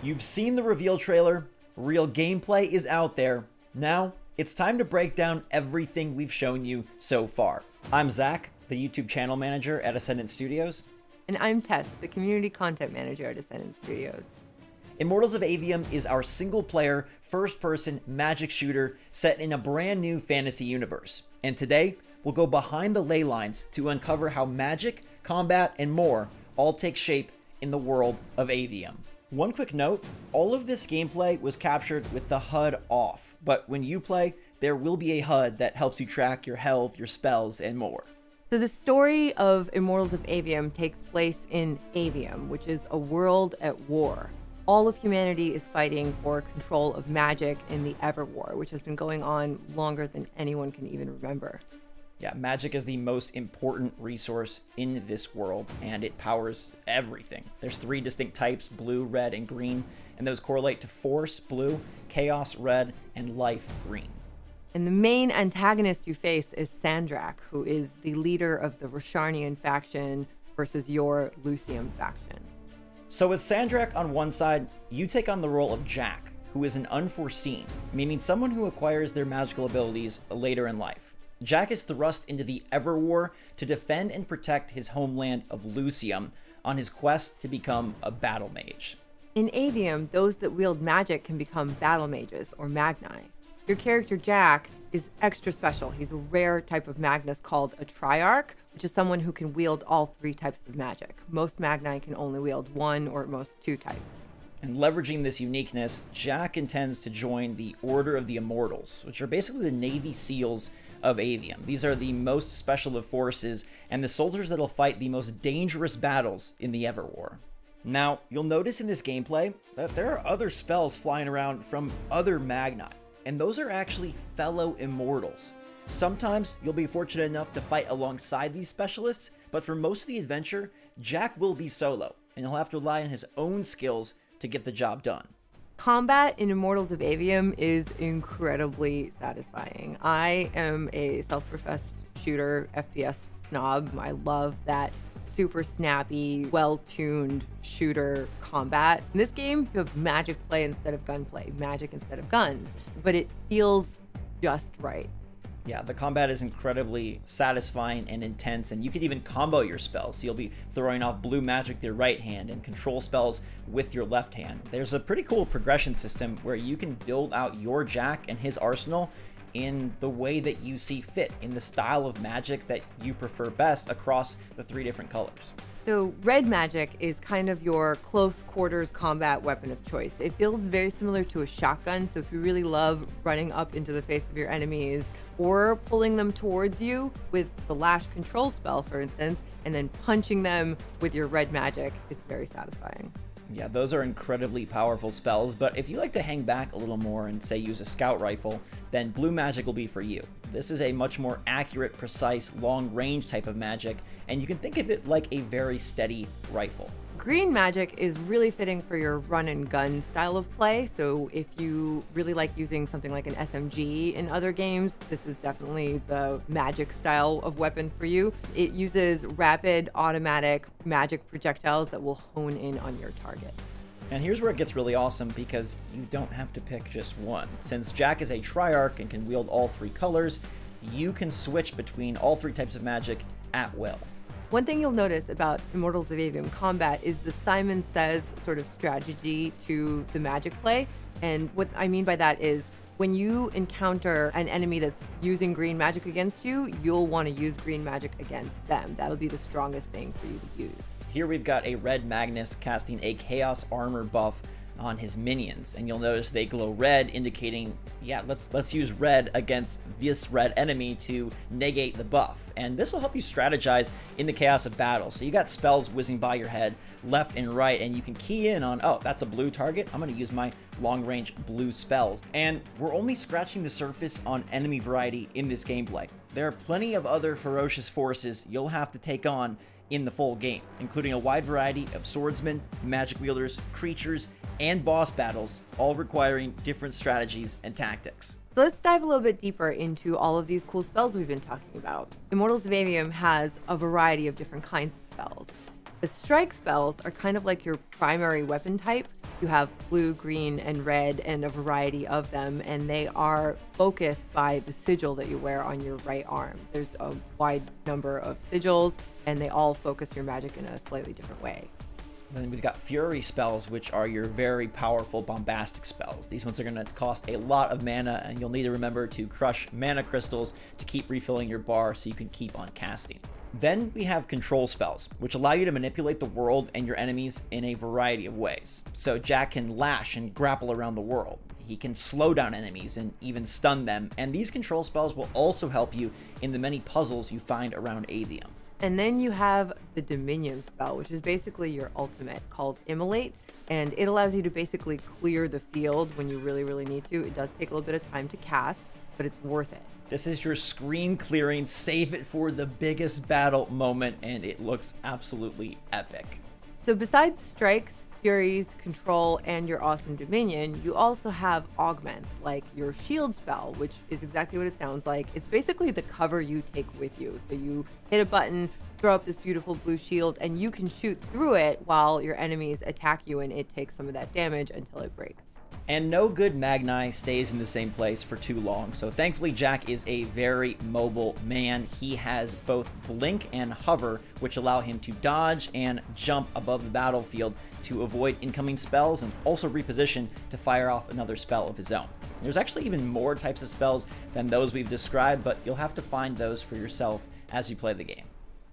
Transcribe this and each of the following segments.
You've seen the reveal trailer, real gameplay is out there. Now, it's time to break down everything we've shown you so far. I'm Zach, the YouTube channel manager at Ascendant Studios. And I'm Tess, the community content manager at Ascendant Studios. Immortals of Aveum is our single-player, first-person magic shooter set in a brand new fantasy universe. And today, we'll go behind the ley lines to uncover how magic, combat, and more all take shape in the world of Aveum. One quick note, all of this gameplay was captured with the HUD off, but when you play, there will be a HUD that helps you track your health, your spells, and more. So the story of Immortals of Aveum takes place in Aveum, which is a world at war. All of humanity is fighting for control of magic in the Everwar, which has been going on longer than anyone can even remember. Yeah, magic is the most important resource in this world, and it powers everything. There's 3 distinct types, blue, red, and green, and those correlate to force, blue, chaos, red, and life, green. And the main antagonist you face is Sandrak, who is the leader of the Rosharnian faction versus your Lucium faction. So with Sandrak on one side, you take on the role of Jack, who is an unforeseen, meaning someone who acquires their magical abilities later in life. Jack is thrust into the Everwar to defend and protect his homeland of Lucium on his quest to become a battle mage. In Aveum, those that wield magic can become battle mages or Magni. Your character Jack is extra special. He's a rare type of Magnus called a Triarch, which is someone who can wield all 3 types of magic. Most Magni can only wield 1 or at most 2 types. And leveraging this uniqueness, Jack intends to join the Order of the Immortals, which are basically the Navy SEALs of Aveum. These are the most special of forces and the soldiers that'll fight the most dangerous battles in the Everwar. Now, you'll notice in this gameplay that there are other spells flying around from other Magni, and those are actually fellow Immortals. Sometimes you'll be fortunate enough to fight alongside these specialists, but for most of the adventure, Jack will be solo, and he'll have to rely on his own skills to get the job done. Combat in Immortals of Aveum is incredibly satisfying. I am a self-professed shooter, FPS snob. I love that super snappy, well-tuned shooter combat. In this game, you have magic play instead of gunplay, magic instead of guns, but it feels just right. Yeah, the combat is incredibly satisfying and intense, and you can even combo your spells. So you'll be throwing off blue magic with your right hand and control spells with your left hand. There's a pretty cool progression system where you can build out your Jack and his arsenal in the way that you see fit, in the style of magic that you prefer best across the 3 different colors. So red magic is kind of your close quarters combat weapon of choice. It feels very similar to a shotgun, so if you really love running up into the face of your enemies or pulling them towards you with the lash control spell, for instance, and then punching them with your red magic, it's very satisfying. Yeah, those are incredibly powerful spells, but if you like to hang back a little more and say use a scout rifle, then blue magic will be for you. This is a much more accurate, precise, long-range type of magic, and you can think of it like a very steady rifle. Green magic is really fitting for your run and gun style of play. So if you really like using something like an SMG in other games, this is definitely the magic style of weapon for you. It uses rapid automatic magic projectiles that will hone in on your targets. And here's where it gets really awesome, because you don't have to pick just one. Since Jack is a Triarch and can wield all 3 colors, you can switch between all 3 types of magic at will. One thing you'll notice about Immortals of Aveum combat is the Simon Says sort of strategy to the magic play. And what I mean by that is when you encounter an enemy that's using green magic against you, you'll want to use green magic against them. That'll be the strongest thing for you to use. Here we've got a red Magnus casting a chaos armor buff on his minions, and you'll notice they glow red, indicating, yeah, let's use red against this red enemy to negate the buff. And this will help you strategize in the chaos of battle. So you got spells whizzing by your head left and right, and you can key in on, oh, that's a blue target, I'm going to use my long-range blue spells. And we're only scratching the surface on enemy variety in this gameplay. There are plenty of other ferocious forces you'll have to take on in the full game, including a wide variety of swordsmen, magic wielders, creatures, and boss battles, all requiring different strategies and tactics. So let's dive a little bit deeper into all of these cool spells we've been talking about. Immortals of Aveum has a variety of different kinds of spells. The strike spells are kind of like your primary weapon type. You have blue, green, and red, and a variety of them, and they are focused by the sigil that you wear on your right arm. There's a wide number of sigils, and they all focus your magic in a slightly different way. Then we've got Fury spells, which are your very powerful bombastic spells. These ones are going to cost a lot of mana, and you'll need to remember to crush mana crystals to keep refilling your bar so you can keep on casting. Then we have control spells, which allow you to manipulate the world and your enemies in a variety of ways. So Jack can lash and grapple around the world. He can slow down enemies and even stun them, and these control spells will also help you in the many puzzles you find around Aveum. And then you have the Dominion spell, which is basically your ultimate, called Immolate, and it allows you to basically clear the field when you really, really need to. It does take a little bit of time to cast, but it's worth it. This is your screen clearing, save it for the biggest battle moment, and it looks absolutely epic. So besides strikes, furies, control, and your awesome dominion, you also have augments like your shield spell, which is exactly what it sounds like. It's basically the cover you take with you. So you hit a button, throw up this beautiful blue shield, and you can shoot through it while your enemies attack you, and it takes some of that damage until it breaks. And no good Magni stays in the same place for too long, so thankfully Jack is a very mobile man. He has both blink and hover, which allow him to dodge and jump above the battlefield to avoid incoming spells and also reposition to fire off another spell of his own. There's actually even more types of spells than those we've described, but you'll have to find those for yourself as you play the game.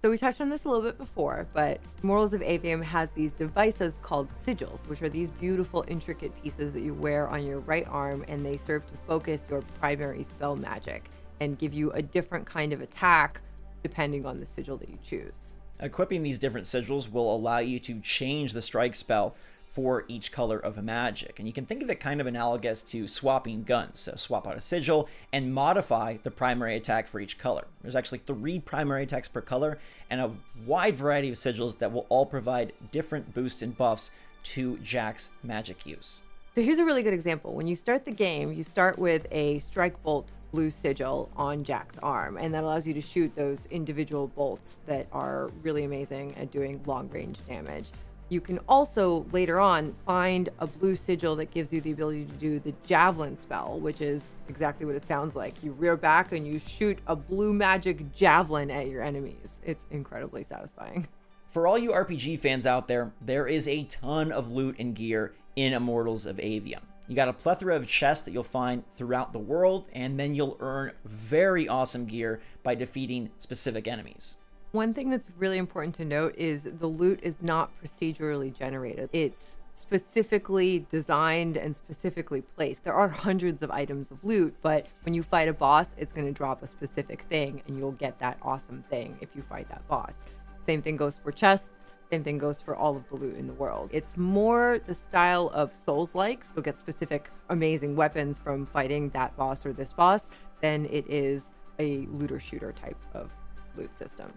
So we touched on this a little bit before, but Immortals of Aveum has these devices called sigils, which are these beautiful, intricate pieces that you wear on your right arm, and they serve to focus your primary spell magic and give you a different kind of attack depending on the sigil that you choose. Equipping these different sigils will allow you to change the strike spell for each color of magic. And you can think of it kind of analogous to swapping guns. So swap out a sigil and modify the primary attack for each color. There's actually 3 primary attacks per color and a wide variety of sigils that will all provide different boosts and buffs to Jack's magic use. So here's a really good example. When you start the game, you start with a strike bolt blue sigil on Jack's arm, and that allows you to shoot those individual bolts that are really amazing at doing long range damage. You can also later on find a blue sigil that gives you the ability to do the javelin spell, which is exactly what it sounds like. You rear back and you shoot a blue magic javelin at your enemies. It's incredibly satisfying. For all you RPG fans out there, there is a ton of loot and gear in Immortals of Aveum. You got a plethora of chests that you'll find throughout the world, and then you'll earn very awesome gear by defeating specific enemies. One thing that's really important to note is the loot is not procedurally generated. It's specifically designed and specifically placed. There are hundreds of items of loot, but when you fight a boss, it's going to drop a specific thing, and you'll get that awesome thing if you fight that boss. Same thing goes for chests. Same thing goes for all of the loot in the world. It's more the style of Souls-likes. You'll get specific amazing weapons from fighting that boss or this boss than it is a looter-shooter type of loot system.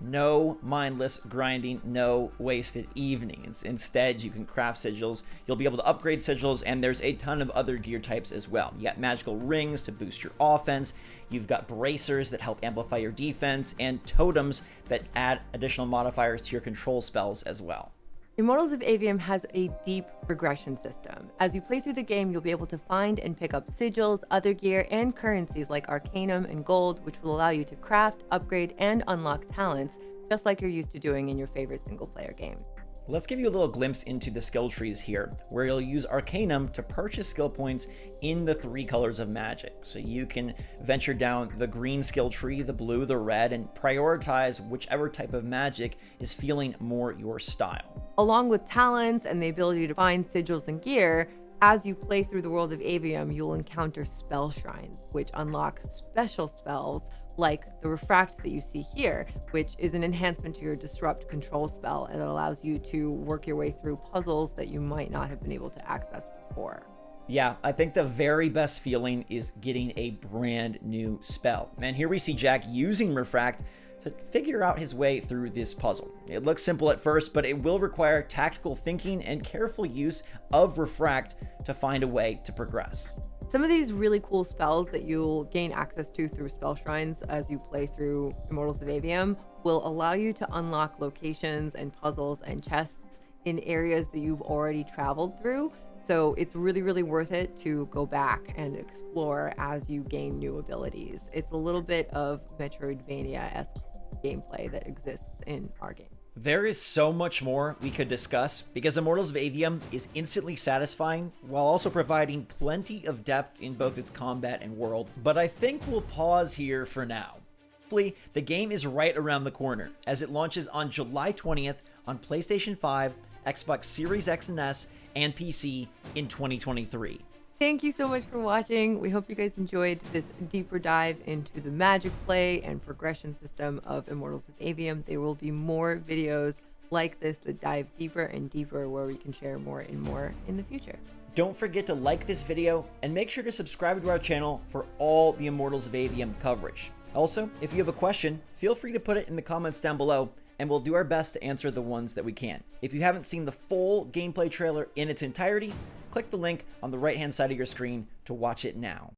No mindless grinding, no wasted evenings. Instead, you can craft sigils. You'll be able to upgrade sigils, and there's a ton of other gear types as well. You got magical rings to boost your offense. You've got bracers that help amplify your defense, and totems that add additional modifiers to your control spells as well. Immortals of Aveum has a deep progression system. As you play through the game, you'll be able to find and pick up sigils, other gear, and currencies like arcanum and gold, which will allow you to craft, upgrade, and unlock talents, just like you're used to doing in your favorite single-player games. Let's give you a little glimpse into the skill trees here, where you'll use Arcanum to purchase skill points in the 3 colors of magic. So you can venture down the green skill tree, the blue, the red, and prioritize whichever type of magic is feeling more your style. Along with talents and the ability to find sigils and gear, as you play through the world of Aveum, you'll encounter spell shrines, which unlock special spells like the Refract that you see here, which is an enhancement to your Disrupt control spell, and it allows you to work your way through puzzles that you might not have been able to access before. Yeah, I think the very best feeling is getting a brand new spell. And here we see Jack using Refract to figure out his way through this puzzle. It looks simple at first, but it will require tactical thinking and careful use of Refract to find a way to progress. Some of these really cool spells that you'll gain access to through spell shrines as you play through Immortals of Aveum will allow you to unlock locations and puzzles and chests in areas that you've already traveled through. So it's really, really worth it to go back and explore as you gain new abilities. It's a little bit of Metroidvania-esque gameplay that exists in our game. There is so much more we could discuss because Immortals of Aveum is instantly satisfying while also providing plenty of depth in both its combat and world, but I think we'll pause here for now. Hopefully, the game is right around the corner as it launches on July 20th on PlayStation 5, Xbox Series X and S, and PC in 2023. Thank you so much for watching. We hope you guys enjoyed this deeper dive into the magic play and progression system of Immortals of Aveum. There will be more videos like this that dive deeper and deeper where we can share more and more in the future. Don't forget to like this video and make sure to subscribe to our channel for all the Immortals of Aveum coverage. Also, if you have a question, feel free to put it in the comments down below and we'll do our best to answer the ones that we can. If you haven't seen the full gameplay trailer in its entirety, click the link on the right-hand side of your screen to watch it now.